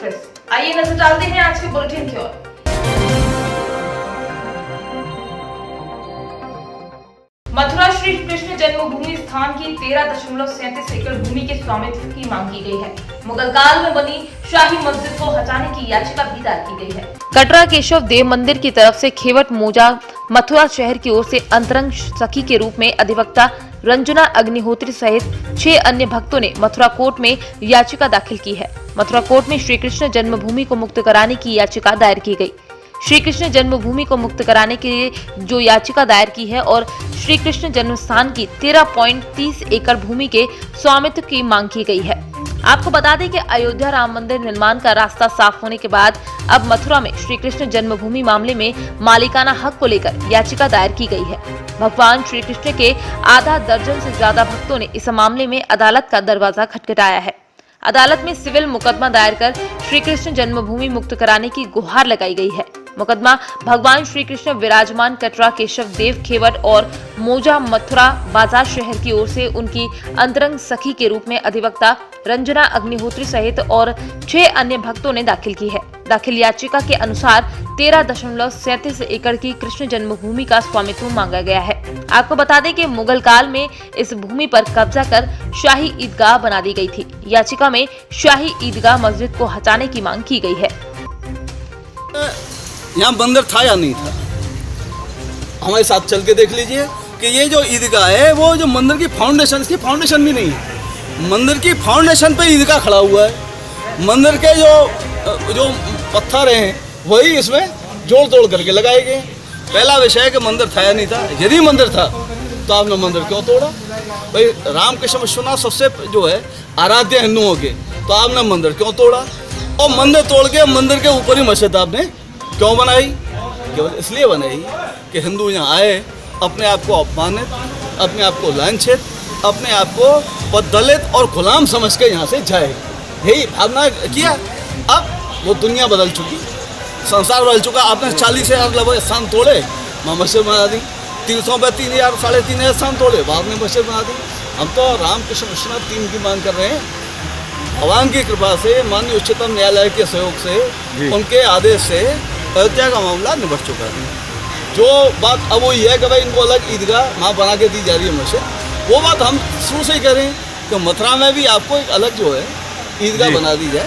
Express. आइए नजर डालते हैं आज के बुलेटिन की ओर। मथुरा श्री कृष्ण जन्मभूमि स्थान की 13.37 एकड़ भूमि के स्वामित्व की मांग की गई है। मुगल काल में बनी शाही मस्जिद को हटाने की याचिका भी दायर की गई है। कटरा केशव देव मंदिर की तरफ से खेवट मोजा मथुरा शहर की ओर से अंतरंग सखी के रूप में अधिवक्ता रंजना अग्निहोत्री सहित 6 अन्य भक्तों ने मथुरा कोर्ट में याचिका दाखिल की है। मथुरा कोर्ट में श्री कृष्ण जन्मभूमि को मुक्त कराने की याचिका दायर की गई। श्री कृष्ण जन्मभूमि को मुक्त कराने के लिए जो याचिका दायर की है और श्री कृष्ण जन्म स्थान की 13.30 एकड़ भूमि के स्वामित्व की मांग की गई है। आपको बता दें कि अयोध्या राम मंदिर निर्माण का रास्ता साफ होने के बाद अब मथुरा में श्री कृष्ण जन्मभूमि मामले में मालिकाना हक को लेकर याचिका दायर की गई है। भगवान श्री कृष्ण के आधा दर्जन से ज्यादा भक्तों ने इस मामले में अदालत का दरवाजा खटखटाया है। अदालत में सिविल मुकदमा दायर कर श्री कृष्ण जन्मभूमि मुक्त कराने की गुहार लगाई गई है। मुकदमा भगवान श्री कृष्ण विराजमान कटरा केशव देव खेवट और मोजा मथुरा बाजार शहर की ओर से उनकी अंतरंग सखी के रूप में अधिवक्ता रंजना अग्निहोत्री सहित और 6 अन्य भक्तों ने दाखिल की है। दाखिल याचिका के अनुसार 13.37 एकड़ की कृष्ण जन्मभूमि का स्वामित्व मांगा गया है। आपको बता दें कि मुगल काल में इस भूमि पर कब्जा कर शाही ईदगाह बना दी गई थी। याचिका में शाही ईदगाह मस्जिद को हटाने की मांग की गई है। यहाँ मंदिर था या नहीं था, हमारे साथ चल के देख लीजिए कि ये जो ईदगाह है वो जो मंदिर की फाउंडेशन, इसकी फाउंडेशन भी नहीं है। मंदिर की फाउंडेशन पे ईदगाह खड़ा हुआ है। मंदिर के जो पत्थर हैं वही इसमें जोड़ तोड़ करके लगाए गए। पहला विषय है कि मंदिर था या नहीं था। यदि मंदिर था तो आपने मंदिर क्यों तोड़ा? भाई रामकृष्ण विश्वनाथ सबसे जो है आराध्य हिंदुओं के, तो आपने मंदिर क्यों तोड़ा? और मंदिर तोड़ के मंदिर के ऊपर ही मस्जिद आपने क्यों बनाई? केवल इसलिए बनाई कि हिंदू यहाँ आए, अपने आप को अपमानित, अपने आप को लांछित, अपने आप को दलित और गुलाम समझ के यहाँ से जाए। यही भावना किया। अब वो दुनिया बदल चुकी, संसार बदल चुका। आपने 40,000 लगभग स्थान तोड़े, वहाँ मस्जिद बना दी। 300 पे 3,000 3,500 स्थान तोड़े, बाद में मस्जिद बना दी। हम तो रामकृष्ण विश्वनाथ 3 की मांग कर रहे हैं। भगवान की कृपा से, माननीय उच्चतम न्यायालय के सहयोग से, उनके आदेश से अयोध्या का मामला निपट चुका है। जो बात अब वही है कि भाई इनको अलग ईदगाह वहाँ बना के दी जा रही है मस्जिद, वो बात हम शुरू से ही करें कि मथुरा में भी आपको एक अलग जो है ईदगाह बना दी जाए।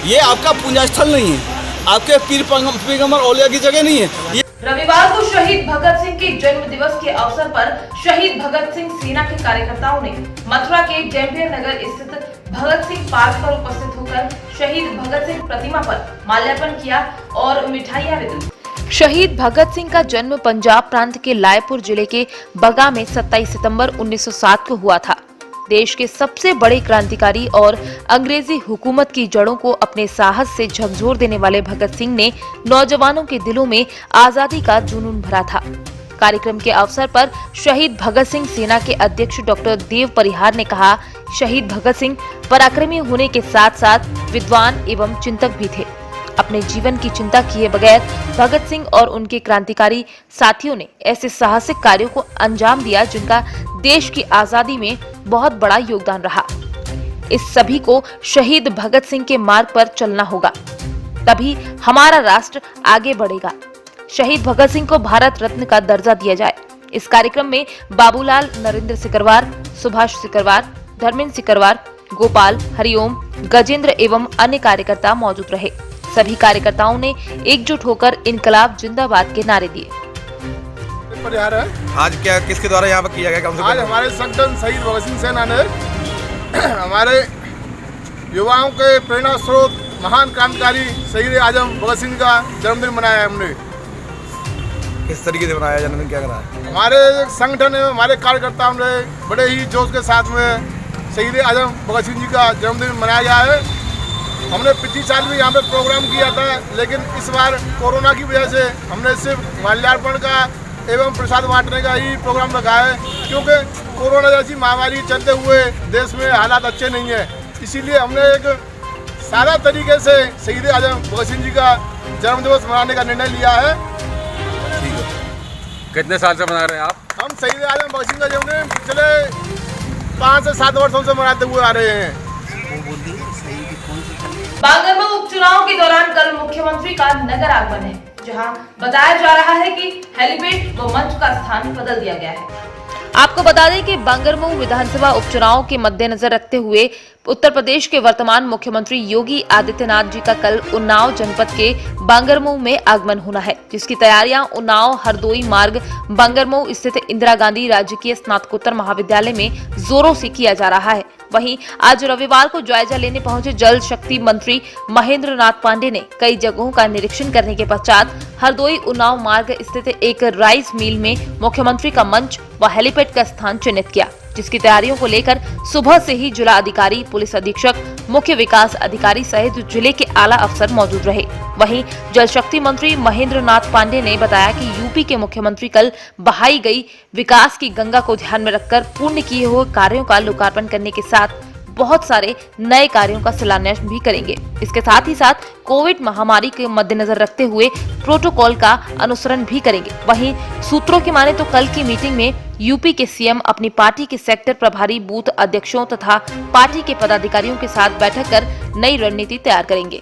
ये आपका पूजा स्थल नहीं है, आपके पीर पैगंबर औलिया की जगह नहीं है। रविवार को शहीद भगत सिंह के जन्म दिवस के अवसर पर शहीद भगत सिंह सेना के कार्यकर्ताओं ने मथुरा के जैम्पियर नगर स्थित भगत सिंह पार्क पर उपस्थित होकर शहीद भगत सिंह प्रतिमा पर माल्यार्पण किया और मिठाइयां वितरित। शहीद भगत सिंह का जन्म पंजाब प्रांत के लायपुर जिले के बगा में 27 सितंबर 1907 को हुआ था। देश के सबसे बड़े क्रांतिकारी और अंग्रेजी हुकूमत की जड़ों को अपने साहस से झकझोर देने वाले भगत सिंह ने नौजवानों के दिलों में आजादी का जुनून भरा था। कार्यक्रम के अवसर पर शहीद भगत सिंह सेना के अध्यक्ष डॉक्टर देव परिहार ने कहा, शहीद भगत सिंह पराक्रमी होने के साथ साथ विद्वान एवं चिंतक भी थे। अपने जीवन की चिंता किए बगैर भगत सिंह और उनके क्रांतिकारी साथियों ने ऐसे साहसिक कार्यों को अंजाम दिया जिनका देश की आजादी में बहुत बड़ा योगदान रहा। इस सभी को शहीद भगत सिंह के मार्ग पर चलना होगा, तभी हमारा राष्ट्र आगे बढ़ेगा। शहीद भगत सिंह को भारत रत्न का दर्जा दिया जाए। इस कार्यक्रम में बाबूलाल, नरेंद्र सिकरवार, सुभाष सिकरवार, धर्मेंद्र सिकरवार, गोपाल, हरिओम, गजेंद्र एवं अन्य कार्यकर्ता मौजूद रहे। सभी कार्यकर्ताओं ने एकजुट होकर इनकलाब जिंदाबाद के नारे दिए। आज क्या किसके द्वारा यहाँ पर किया गया? आज हमारे संगठन शहीद भगत सिंह सेना ने हमारे युवाओं के प्रेरणा स्रोत महान क्रांतिकारी शहीद आजम भगत सिंह का जन्मदिन मनाया है। हमने किस तरीके से मनाया जन्मदिन, क्या करा? हमारे संगठन हमारे कार्यकर्ताओं ने बड़े ही जोश के साथ में शहीद आजम भगत सिंह जी का जन्मदिन मनाया गया है। हमने पिछले साल भी यहाँ पे प्रोग्राम किया था, लेकिन इस बार कोरोना की वजह से हमने सिर्फ माल्यार्पण का एवं प्रसाद बांटने का ही प्रोग्राम रखा है, क्योंकि कोरोना जैसी महामारी चलते हुए देश में हालात अच्छे नहीं है। इसीलिए हमने एक सादा तरीके से शहीद आजम भगत सिंह जी का जन्मदिवस मनाने का निर्णय लिया है। ठीक है। कितने साल से मना रहे हैं आप? हम शहीद आजम भगत सिंह का जन्मदिन पिछले 5 से 7 वर्षों से मनाते हुए आ रहे हैं। बोल दी सही कि कौन सी चल रही है। बांगर में उपचुनाव के दौरान कल मुख्यमंत्री का नगर आगमन है, जहां बताया जा रहा है कि हेलीपैड व मंच का स्थान बदल दिया गया है। आपको बता दें कि बांगरमऊ विधानसभा उपचुनाव के मद्देनजर रखते हुए उत्तर प्रदेश के वर्तमान मुख्यमंत्री योगी आदित्यनाथ जी का कल उन्नाव जनपद के बांगरमऊ में आगमन होना है, जिसकी तैयारियां उन्नाव हरदोई मार्ग बांगरमऊ स्थित इंदिरा गांधी राजकीय स्नातकोत्तर महाविद्यालय में जोरों से किया जा रहा है। वहीं आज रविवार को जायजा लेने पहुंचे जल शक्ति मंत्री महेंद्र नाथ पांडे ने कई जगहों का निरीक्षण करने के पश्चात हरदोई उन्नाव मार्ग स्थित एक राइस मिल में मुख्यमंत्री का मंच व हेलीपैड का स्थान चिन्हित किया, जिसकी तैयारियों को लेकर सुबह से ही जिला अधिकारी, पुलिस अधीक्षक, मुख्य विकास अधिकारी सहित जिले के आला अफसर मौजूद रहे। वहीं जल शक्ति मंत्री महेंद्र नाथ पांडे ने बताया कि यूपी के मुख्यमंत्री कल बहाई गई विकास की गंगा को ध्यान में रखकर पूर्ण किए हुए कार्यों का लोकार्पण करने के साथ बहुत सारे नए कार्यों का शिलान्यास भी करेंगे। इसके साथ ही साथ कोविड महामारी के मद्देनजर रखते हुए प्रोटोकॉल का अनुसरण भी करेंगे। वहीं सूत्रों की माने तो कल की मीटिंग में यूपी के सीएम अपनी पार्टी के सेक्टर प्रभारी, बूथ अध्यक्षों तथा पार्टी के पदाधिकारियों के साथ बैठक कर नई रणनीति तैयार करेंगे।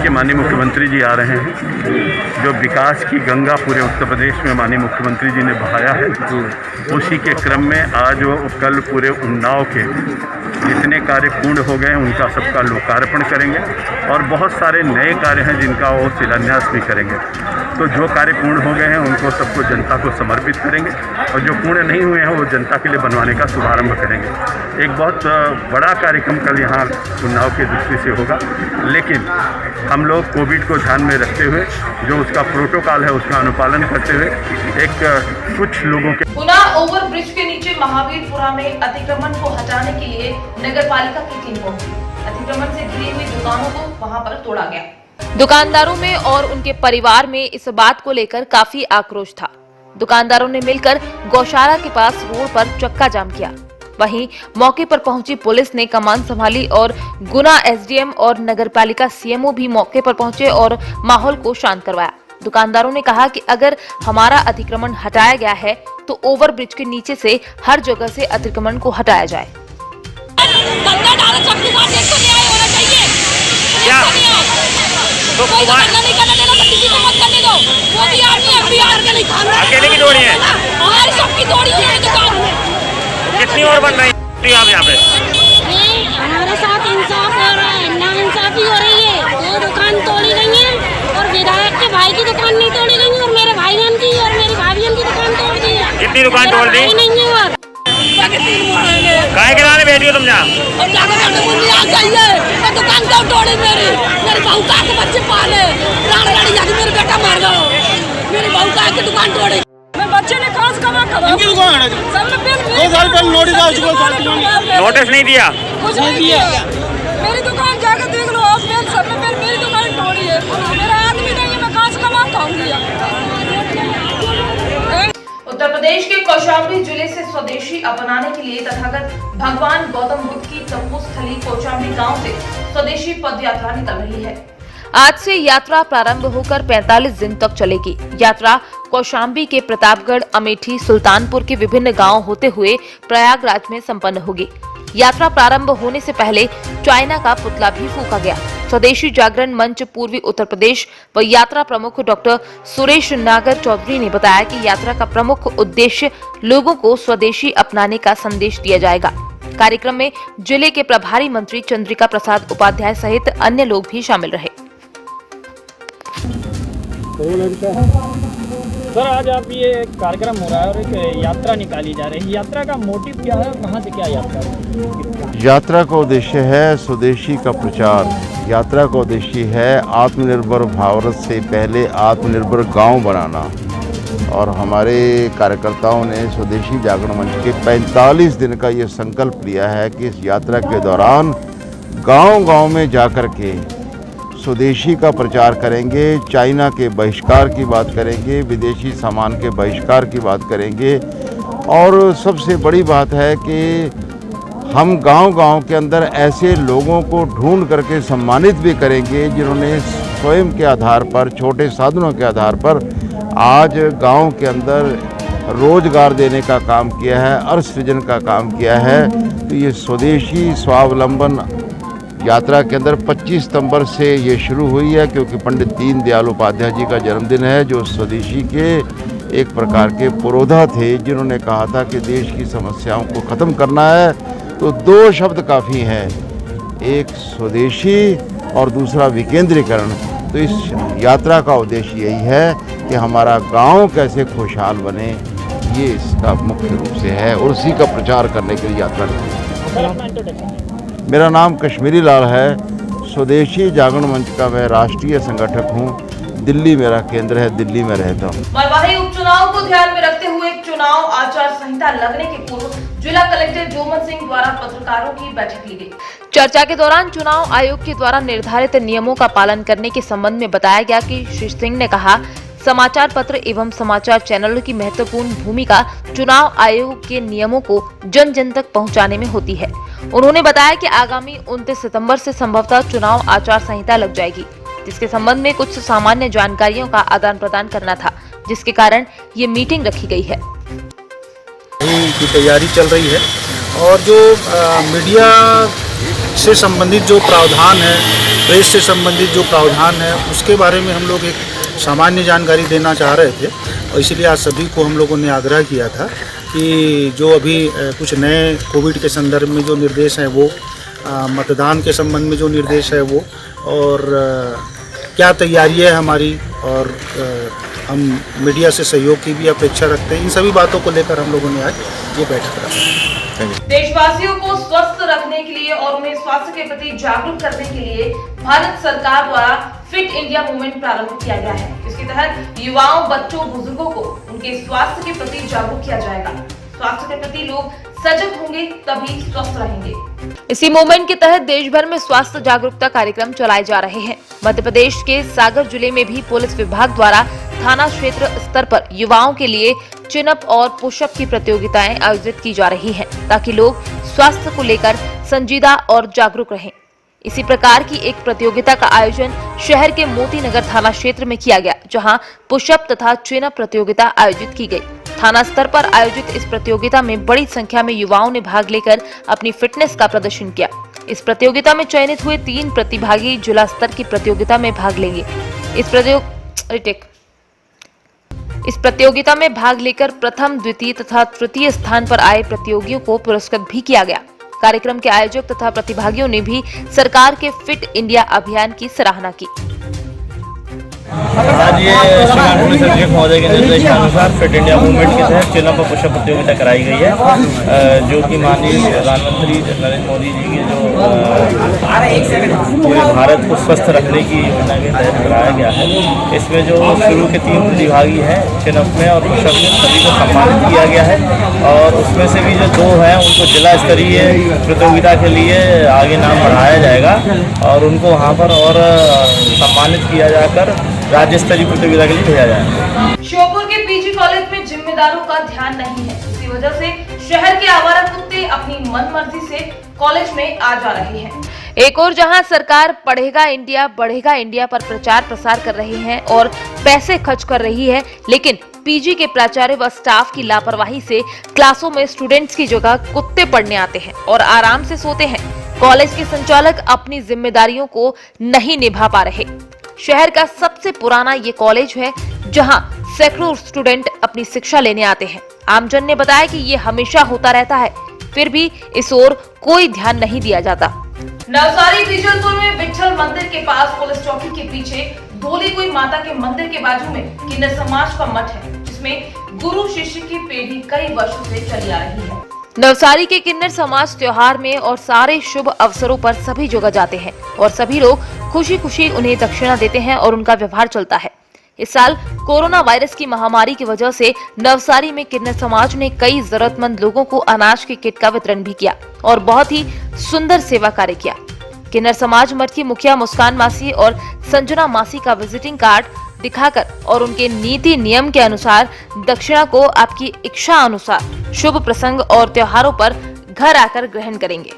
माननीय मुख्यमंत्री जी आ रहे हैं। जो विकास की गंगा पूरे उत्तर प्रदेश में माननीय मुख्यमंत्री जी ने बहाया है, उसी के क्रम में आज वो कल पूरे उन्नाव के जितने कार्य पूर्ण हो गए हैं उनका सबका लोकार्पण करेंगे और बहुत सारे नए कार्य हैं जिनका वो शिलान्यास भी करेंगे। तो जो कार्य पूर्ण हो गए हैं उनको सबको जनता को समर्पित करेंगे और जो पूर्ण नहीं हुए हैं वो जनता के लिए बनवाने का शुभारंभ करेंगे। एक बहुत बड़ा कार्यक्रम कल यहाँ उन्नाव की दृष्टि से होगा, लेकिन हम लोग कोविड को ध्यान में रखते हुए जो उसका प्रोटोकॉल है उसका अनुपालन करते हुए एक कुछ लोगों के पुनः ओवर ब्रिज के नीचे महावीरपुरा में अतिक्रमण को हटाने के लिए नगर पालिका की टीम पहुंची। अतिक्रमण से घिरी हुई दुकानों को वहां पर तोड़ा गया। दुकानदारों में और उनके परिवार में इस बात को लेकर काफी आक्रोश था। दुकानदारों ने मिलकर गौशाला के पास रोड पर चक्का जाम किया। वहीं मौके पर पहुंची पुलिस ने कमान संभाली और गुना एसडीएम और नगरपालिका सीएमओ भी मौके पर पहुंचे और माहौल को शांत करवाया। दुकानदारों ने कहा कि अगर हमारा अतिक्रमण हटाया गया है तो ओवर ब्रिज के नीचे से हर जगह से अतिक्रमण को हटाया जाए। अकेले की दौड़ी है, हमारी सबकी दौड़ी है दुकान। कितनी और बन रही है आप यहाँ पे? हमारे साथ इंसाफ हो रहा है, नाइंसाफी हो रही है। दो दुकान तोड़ी गई है और विधायक के भाई की दुकान नहीं तोड़ी गई और मेरे भाईजान की और मेरी भाभीजान की दुकान तोड़ दी है। कितनी दुकान तोड़ दी? नहीं है और काहे के लाने बैठी हो तुम यहाँ? दुकान क्यों तोड़ी मेरी बहू का के बच्चे पाले, मेरे बेटा मार गया, मेरी बहू का के दुकान तोड़ी। बच्चे ने खास कमा इनकी दुकान है, 2 साल पहले नोटिस आ चुका है। नोटिस नहीं दिया, कुछ नहीं दिया। मेरी दुकान जाकर देख लो आप, मेरी दुकान तोड़ी है। मेरा आदमी नहीं है, मैं कहाँ से कमा खाऊंगी। उत्तर प्रदेश के कौशाम्बी जिले से स्वदेशी अपनाने के लिए तथागत भगवान गौतम बुद्ध की तपोस्थली कौशाम्बी गांव से स्वदेशी पद यात्रा निकल रही है। आज से यात्रा प्रारंभ होकर 45 दिन तक चलेगी। यात्रा कौशाम्बी के प्रतापगढ़, अमेठी, सुल्तानपुर के विभिन्न गांव होते हुए प्रयागराज में संपन्न होगी। यात्रा प्रारंभ होने से पहले चाइना का पुतला भी फूंका गया। स्वदेशी जागरण मंच पूर्वी उत्तर प्रदेश व यात्रा प्रमुख डॉक्टर सुरेश नागर चौधरी ने बताया कि यात्रा का प्रमुख उद्देश्य लोगों को स्वदेशी अपनाने का संदेश दिया जाएगा। कार्यक्रम में जिले के प्रभारी मंत्री चंद्रिका प्रसाद उपाध्याय सहित अन्य लोग भी शामिल रहे। सर, आज आप ये कार्यक्रम हो रहा है और एक यात्रा निकाली जा रही है। यात्रा का मोटिव क्या है, कहाँ से क्या यात्रा है? यात्रा का उद्देश्य है स्वदेशी का प्रचार। यात्रा का उद्देश्य है आत्मनिर्भर भारत से पहले आत्मनिर्भर गांव बनाना। और हमारे कार्यकर्ताओं ने स्वदेशी जागरण मंच के 45 दिन का ये संकल्प लिया है कि इस यात्रा के दौरान गांव-गांव में जाकर के स्वदेशी का प्रचार करेंगे, चाइना के बहिष्कार की बात करेंगे, विदेशी सामान के बहिष्कार की बात करेंगे। और सबसे बड़ी बात है कि हम गांव-गांव के अंदर ऐसे लोगों को ढूंढ करके सम्मानित भी करेंगे जिन्होंने स्वयं के आधार पर, छोटे साधनों के आधार पर आज गांव के अंदर रोजगार देने का काम किया है, अर्थ सृजन का काम किया है। तो ये स्वदेशी स्वावलंबन यात्रा के अंदर 25 सितंबर से ये शुरू हुई है, क्योंकि पंडित दीनदयाल उपाध्याय जी का जन्मदिन है, जो स्वदेशी के एक प्रकार के पुरोधा थे, जिन्होंने कहा था कि देश की समस्याओं को ख़त्म करना है तो 2 शब्द काफ़ी हैं, एक स्वदेशी और दूसरा विकेंद्रीकरण। तो इस यात्रा का उद्देश्य यही है कि हमारा गांव कैसे खुशहाल बने, ये इसका मुख्य रूप से है और उसी का प्रचार करने के लिए यात्रा निकली। मेरा नाम कश्मीरी लाल है, स्वदेशी जागरण मंच का मैं राष्ट्रीय संगठक हूँ। दिल्ली मेरा केंद्र है, दिल्ली में रहता हूँ। मरवाही उपचुनाव को ध्यान में रखते हुए चुनाव आचार संहिता लगने के पूर्व जिला कलेक्टर जोमन सिंह द्वारा पत्रकारों की बैठक ली गई। चर्चा के दौरान चुनाव आयोग के द्वारा निर्धारित नियमों का पालन करने के संबंध में बताया गया कि श्री सिंह ने कहा, समाचार पत्र एवं समाचार चैनलों की महत्वपूर्ण भूमिका चुनाव आयोग के नियमों को जन जन तक पहुंचाने में होती है। उन्होंने बताया कि आगामी 29 सितंबर से संभवतः चुनाव आचार संहिता लग जाएगी, जिसके संबंध में कुछ सामान्य जानकारियों का आदान प्रदान करना था, जिसके कारण ये मीटिंग रखी गई है। की तैयारी चल रही है और जो मीडिया से संबंधित जो प्रावधान है, प्रेस से संबंधित जो प्रावधान है, उसके बारे में हम लोग एक सामान्य जानकारी देना चाह रहे थे और इसीलिए आज सभी को हम लोगों ने आग्रह किया था कि जो अभी कुछ नए कोविड के संदर्भ में जो निर्देश हैं वो, मतदान के संबंध में जो निर्देश है वो, और क्या तैयारी है हमारी, और हम मीडिया से सहयोग की भी अपेक्षा रखते हैं। इन सभी बातों को लेकर हम लोगों ने आज ये बैठक रखी। देशवासियों को स्वस्थ रखने के लिए और उन्हें स्वास्थ्य के प्रति जागरूक करने के लिए भारत सरकार द्वारा फिट इंडिया मूवमेंट प्रारंभ किया गया है। इसके तहत युवाओं, बच्चों, बुजुर्गों को उनके स्वास्थ्य के प्रति जागरूक किया जाएगा। स्वास्थ्य के प्रति लोग सजग होंगे तभी स्वस्थ रहेंगे। इसी मूवमेंट के तहत देश भर में स्वास्थ्य जागरूकता कार्यक्रम चलाए जा रहे हैं। मध्य प्रदेश के सागर जिले में भी पुलिस विभाग द्वारा थाना क्षेत्र स्तर पर युवाओं के लिए चिन अप और पुशअप की प्रतियोगिताएं आयोजित की जा रही हैं, ताकि लोग स्वास्थ्य को लेकर संजीदा और जागरूक रहें। इसी प्रकार की एक प्रतियोगिता का आयोजन शहर के मोती नगर थाना क्षेत्र में किया गया, जहां पुशअप तथा चिन अप प्रतियोगिता आयोजित की गई। थाना स्तर पर आयोजित इस प्रतियोगिता में बड़ी संख्या में युवाओं ने भाग लेकर अपनी फिटनेस का प्रदर्शन किया। इस प्रतियोगिता में चयनित हुए 3 प्रतिभागी जिला स्तर की प्रतियोगिता में भाग लेंगे। इस प्रतियोगिता में भाग लेकर प्रथम, द्वितीय तथा तृतीय स्थान पर आए प्रतियोगियों को पुरस्कृत भी किया गया। कार्यक्रम के आयोजक तथा प्रतिभागियों ने भी सरकार के फिट इंडिया अभियान की सराहना की। आज ये श्रीमान पुलिस अधीक्षक महोदय के निर्देशानुसार फिट इंडिया मूवमेंट के तहत चिन अप और पुशअप प्रतियोगिता कराई गई है, जो कि माननीय प्रधानमंत्री नरेंद्र मोदी जी की जो पूरे भारत को स्वस्थ रखने की योजना के तहत कराया गया है। इसमें जो शुरू के 3 प्रतिभागी हैं चिन अप में और पुशअप में, सभी को सम्मानित किया गया है और उसमें से भी जो 2 हैं उनको जिला स्तरीय प्रतियोगिता के लिए आगे नाम बढ़ाया जाएगा और उनको वहाँ पर और सम्मानित किया जाकर राज्य स्तरीय प्रतियोगिता के लिए भेजा जाएगा। श्योपुर के पीजी कॉलेज में जिम्मेदारों का ध्यान नहीं है, इसी वजह से शहर के आवारा कुत्ते अपनी मनमर्जी से कॉलेज में आ जा रहे हैं। एक और जहां सरकार पढ़ेगा इंडिया बढ़ेगा इंडिया पर प्रचार प्रसार कर रही है और पैसे खर्च कर रही है, लेकिन पीजी के प्राचार्य व स्टाफ की लापरवाही से क्लासों में स्टूडेंट्स की जगह कुत्ते पढ़ने आते हैं और आराम से सोते हैं। कॉलेज के संचालक अपनी जिम्मेदारियों को नहीं निभा पा रहे। शहर का सबसे पुराना ये कॉलेज है, जहां सैकड़ों स्टूडेंट अपनी शिक्षा लेने आते हैं। आमजन ने बताया कि ये हमेशा होता रहता है, फिर भी इस ओर कोई ध्यान नहीं दिया जाता। नवसारी बीजलपुर में विठल मंदिर के पास पुलिस चौकी के पीछे धौलीकुई माता के मंदिर के बाजू में किन्नर समाज का मठ है, जिसमें गुरु शिष्य की पीढ़ी कई वर्षों से चली आ रही है। नवसारी के किन्नर समाज त्योहार में और सारे शुभ अवसरों पर सभी जगह जाते हैं और सभी लोग खुशी खुशी उन्हें दक्षिणा देते हैं और उनका व्यवहार चलता है। इस साल कोरोना वायरस की महामारी की वजह से नवसारी में किन्नर समाज ने कई जरूरतमंद लोगों को अनाज की किट का वितरण भी किया और बहुत ही सुंदर सेवा कार्य किया। किन्नर समाज मठ की मुखिया मुस्कान मासी और संजना मासी का विजिटिंग कार्ड दिखाकर और उनके नीति नियम के अनुसार दक्षिणा को आपकी इच्छा अनुसार शुभ प्रसंग और त्योहारों पर घर आकर ग्रहण करेंगे।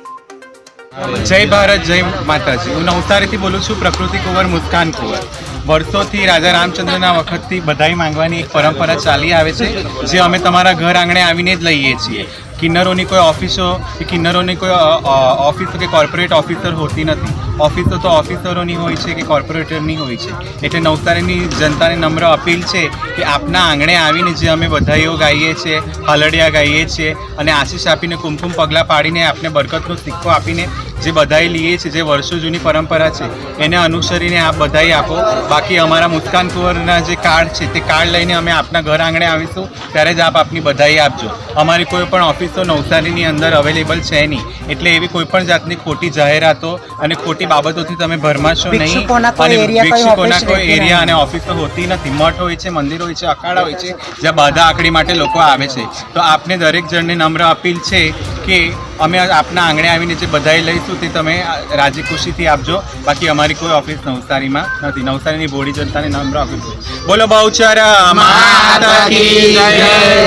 जय भारत जय माताजी। હું નવસારીથી બોલું છું, પ્રકૃતિ કુંવર મુસ્કાન કુંવર। વર્ષોથી રાજા રામચંદ્રના વખતથી બધાઈ માંગવાની એક પરંપરા ચાલી આવે છે, જે અમે તમારા ઘર આંગણે આવીને જ લઈએ છીએ। કિન્નરોની કોઈ ઓફિસો કે કિન્નરોની કોઈ ઓફિસો કે કોર્પોરેટ ઓફિસર હોતી નથી. ઓફિસો તો ઓફિસરોની હોય છે કે કોર્પોરેટરની હોય છે. એટલે નવસારીની જનતાને નમ્ર અપીલ છે કે આપના આંગણે આવીને જે અમે બધાઈઓ ગાઈએ છીએ, હલડિયા ગાઈએ છીએ અને આશીષ આપીને કુમકુમ પગલાં પાડીને આપને બરકતનો સિક્કો આપીને જે બધાઈ લઈએ છીએ, જે વર્ષો જૂની પરંપરા છે એને અનુસરીને આપ બધાઈ આપો. બાકી અમારા મુસ્કાન કુંવરના જે કાર્ડ છે તે કાર્ડ લઈને અમે આપના ઘર આંગણે આવીશું ત્યારે જ આપ આપની બધાઈ આપજો. અમારી કોઈ પણ ઓફિસો નવસારીની અંદર અવેલેબલ છે નહીં. એટલે એવી કોઈ પણ જાતની ખોટી જાહેરાતો અને ખોટી બાબતોથી તમે ભરમાશો નહીં. અને ભિક્ષુકોના કોઈ એરિયા અને ઓફિસો હોતી નથી. મઠ હોય છે, મંદિર હોય છે, અખાડા હોય છે, જ્યાં બાધા આકડી માટે લોકો આવે છે. તો આપને દરેક જણને નમ્ર અપીલ છે કે અમે આપના આંગણે આવીને જે બધાઈ લઈશું તે તમે રાજી ખુશીથી આપજો. બાકી અમારી કોઈ ઓફિસ નવસારીમાં નથી. નવસારીની ભોળી જનતાને નમ્ર અપીલ છે. બોલો બહુચર માતા की जय,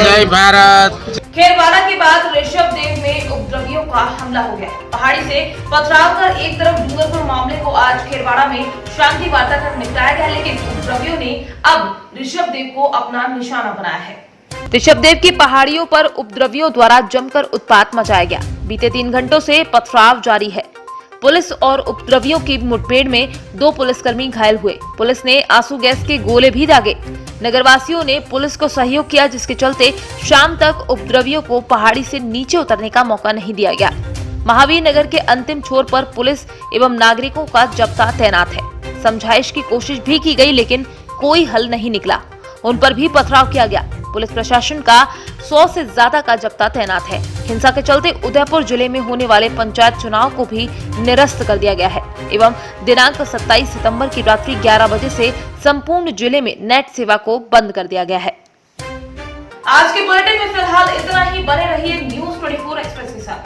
जय भारत. खेरवाड़ा के बाद ऋषभ देव में उपद्रवियों का हमला हो गया. पहाड़ी से पथराव कर एक तरफ डूंगरपुर मामले को आज खेरवाड़ा में शांति वार्ता कर निपटाया गया, लेकिन उपद्रवियों ने अब ऋषभ देव को अपना निशाना बनाया है. ऋषभ देव की पहाड़ियों पर उपद्रवियों द्वारा जमकर उत्पात मचाया गया. बीते 3 घंटों से पथराव जारी है. पुलिस और उपद्रवियों की मुठभेड़ में 2 पुलिसकर्मी घायल हुए. पुलिस ने आंसू गैस के गोले भी दागे. नगरवासियों ने पुलिस को सहयोग किया, जिसके चलते शाम तक उपद्रवियों को पहाड़ी से नीचे उतरने का मौका नहीं दिया गया. महावीर नगर के अंतिम छोर पर पुलिस एवं नागरिकों का जब्ता तैनात है. समझाइश की कोशिश भी की गई, लेकिन कोई हल नहीं निकला. उन पर भी पथराव किया गया. पुलिस प्रशासन का 100 से ज्यादा का जब्ता तैनात है. हिंसा के चलते उदयपुर जिले में होने वाले पंचायत चुनाव को भी निरस्त कर दिया गया है एवं दिनांक 27 सितंबर की रात्रि 11 बजे से संपूर्ण जिले में नेट सेवा को बंद कर दिया गया है. आज के बुलेटिन में फिलहाल इतना ही. बने रहिए न्यूज़ 24 एक्सप्रेस के साथ.